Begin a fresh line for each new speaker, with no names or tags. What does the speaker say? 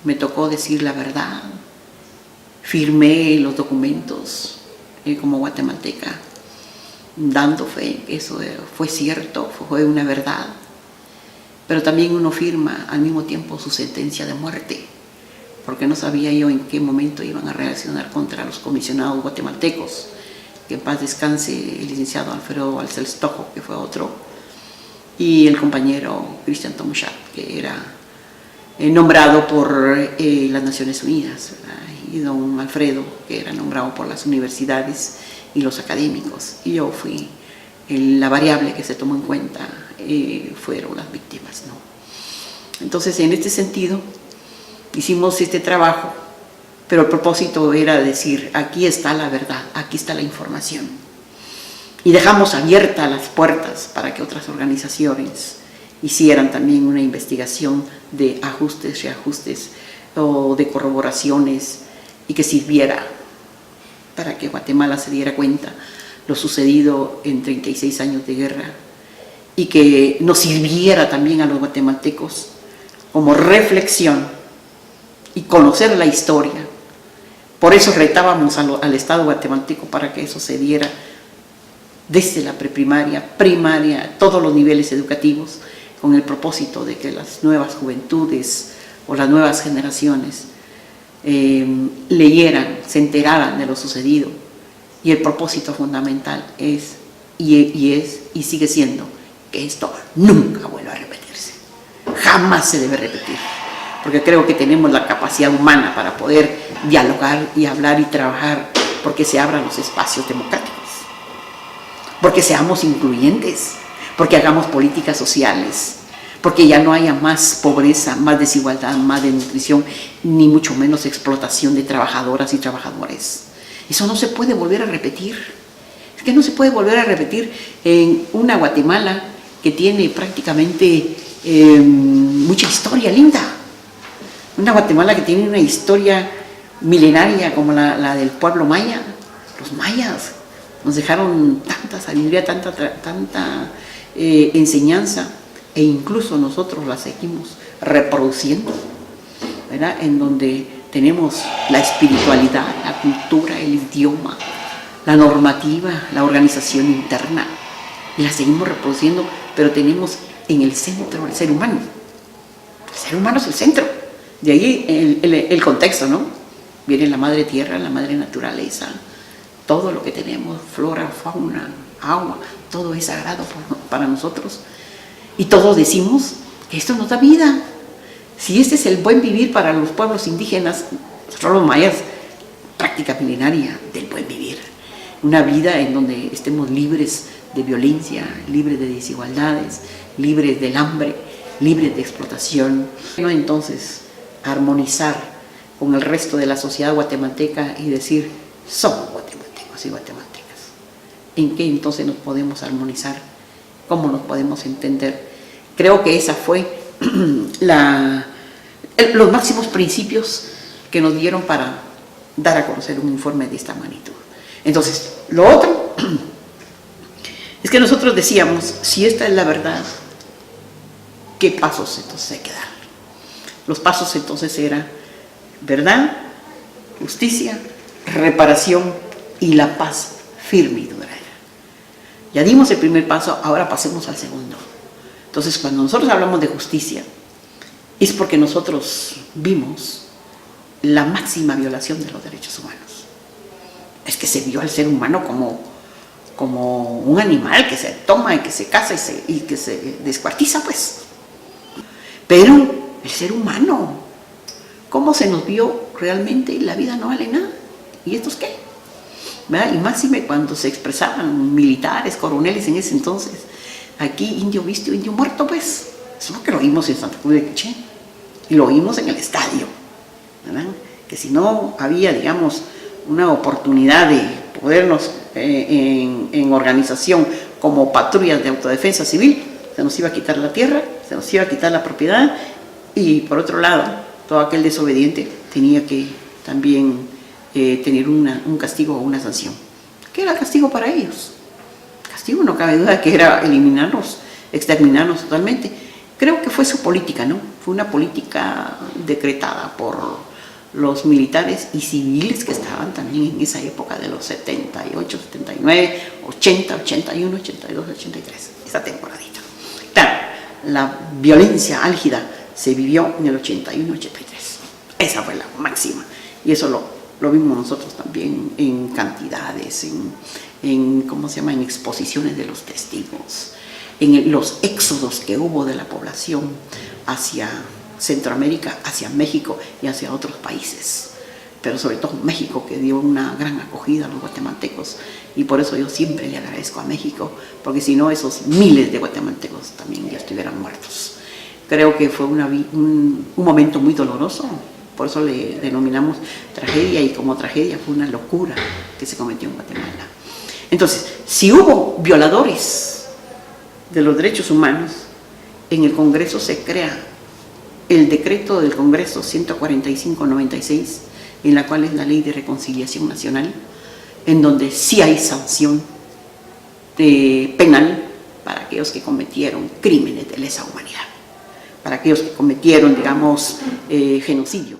me tocó decir la verdad, firmé los documentos como guatemalteca, dando fe que eso fue cierto, fue una verdad, pero también uno firma al mismo tiempo su sentencia de muerte, porque no sabía yo en qué momento iban a reaccionar contra los comisionados guatemaltecos, que en paz descanse el licenciado Alfredo Balcells-Tojo, que fue otro, y el compañero Cristian Tomuchat, que era nombrado por las Naciones Unidas, ¿verdad? Y don Alfredo, que era nombrado por las universidades y los académicos, y yo fui la variable que se tomó en cuenta, fueron las víctimas, ¿no? Entonces, en este sentido, hicimos este trabajo, pero el propósito era decir, aquí está la verdad, aquí está la información, y dejamos abiertas las puertas para que otras organizaciones hicieran también una investigación de ajustes, reajustes o de corroboraciones, y que sirviera para que Guatemala se diera cuenta lo sucedido en 36 años de guerra, y que nos sirviera también a los guatemaltecos como reflexión y conocer la historia. Por eso retábamos al Estado guatemalteco para que eso se diera desde la preprimaria, primaria, todos los niveles educativos, con el propósito de que las nuevas juventudes o las nuevas generaciones leyeran, se enteraran de lo sucedido. Y el propósito fundamental es y sigue siendo que esto nunca vuelva a repetirse, jamás se debe repetir, porque creo que tenemos la capacidad humana para poder dialogar y hablar y trabajar, porque se abran los espacios democráticos, porque seamos incluyentes, porque hagamos políticas sociales, porque ya no haya más pobreza, más desigualdad, más desnutrición, ni mucho menos explotación de trabajadoras y trabajadores. Eso no se puede volver a repetir. Es que no se puede volver a repetir en una Guatemala que tiene prácticamente mucha historia linda. Una Guatemala que tiene una historia milenaria como la del pueblo maya. Los mayas nos dejaron tanta sabiduría, tanta enseñanza, e incluso nosotros la seguimos reproduciendo, ¿verdad? En donde tenemos la espiritualidad, la cultura, el idioma, la normativa, la organización interna, y la seguimos reproduciendo, pero tenemos en el centro el ser humano. El ser humano es el centro. De ahí el contexto, ¿no? Viene la madre tierra, la madre naturaleza, todo lo que tenemos, flora, fauna, agua, todo es sagrado para nosotros. Y todos decimos que esto nos da vida. Si este es el buen vivir para los pueblos indígenas, nosotros los mayas, práctica milenaria del buen vivir. Una vida en donde estemos libres de violencia, libres de desigualdades, libres del hambre, libres de explotación. Entonces, armonizar con el resto de la sociedad guatemalteca y decir, somos guatemaltecos y guatemaltecas. ¿En qué entonces nos podemos armonizar? ¿Cómo nos podemos entender? Creo que esa fue los máximos principios que nos dieron para dar a conocer un informe de esta magnitud. Entonces, lo otro es que nosotros decíamos, si esta es la verdad, ¿qué pasos entonces hay que dar? Los pasos entonces eran verdad, justicia, reparación y la paz firme y duradera. Ya dimos el primer paso, ahora pasemos al segundo. Entonces, cuando nosotros hablamos de justicia, es porque nosotros vimos la máxima violación de los derechos humanos. Es que se vio al ser humano como un animal que se toma y que se caza y que se descuartiza, pues. Pero el ser humano, ¿cómo se nos vio realmente? La vida no vale nada. ¿Y estos qué? ¿Verdad? Y máxime cuando se expresaban militares, coroneles en ese entonces, aquí indio visto, indio muerto, pues. Eso es lo que lo oímos en Santa Cruz de Quiché. Y lo oímos en el estadio, ¿verdad? Que si no había, digamos, una oportunidad de podernos en organización como patrullas de autodefensa civil, se nos iba a quitar la tierra, se nos iba a quitar la propiedad, y por otro lado, todo aquel desobediente tenía que también tener un castigo o una sanción. ¿Qué era el castigo para ellos? Castigo, no cabe duda que era eliminarnos, exterminarnos totalmente. Creo que fue su política, ¿no? Fue una política decretada por los militares y civiles que estaban también en esa época de los 78, 79, 80, 81, 82, 83, esa temporadita. Claro, la violencia álgida se vivió en el 81, 83. Esa fue la máxima. Y eso lo vimos nosotros también en cantidades, ¿cómo se llama?, en exposiciones de los testigos, en los éxodos que hubo de la población hacia Centroamérica, hacia México y hacia otros países, pero sobre todo México, que dio una gran acogida a los guatemaltecos, y por eso yo siempre le agradezco a México, porque si no esos miles de guatemaltecos también ya estuvieran muertos. Creo que fue un momento muy doloroso, por eso le denominamos tragedia, y como tragedia fue una locura que se cometió en Guatemala. Entonces, si hubo violadores de los derechos humanos, en el Congreso se crea el decreto del Congreso 145-96, en la cual es la Ley de Reconciliación Nacional, en donde sí hay sanción penal para aquellos que cometieron crímenes de lesa humanidad, para aquellos que cometieron, digamos, genocidio.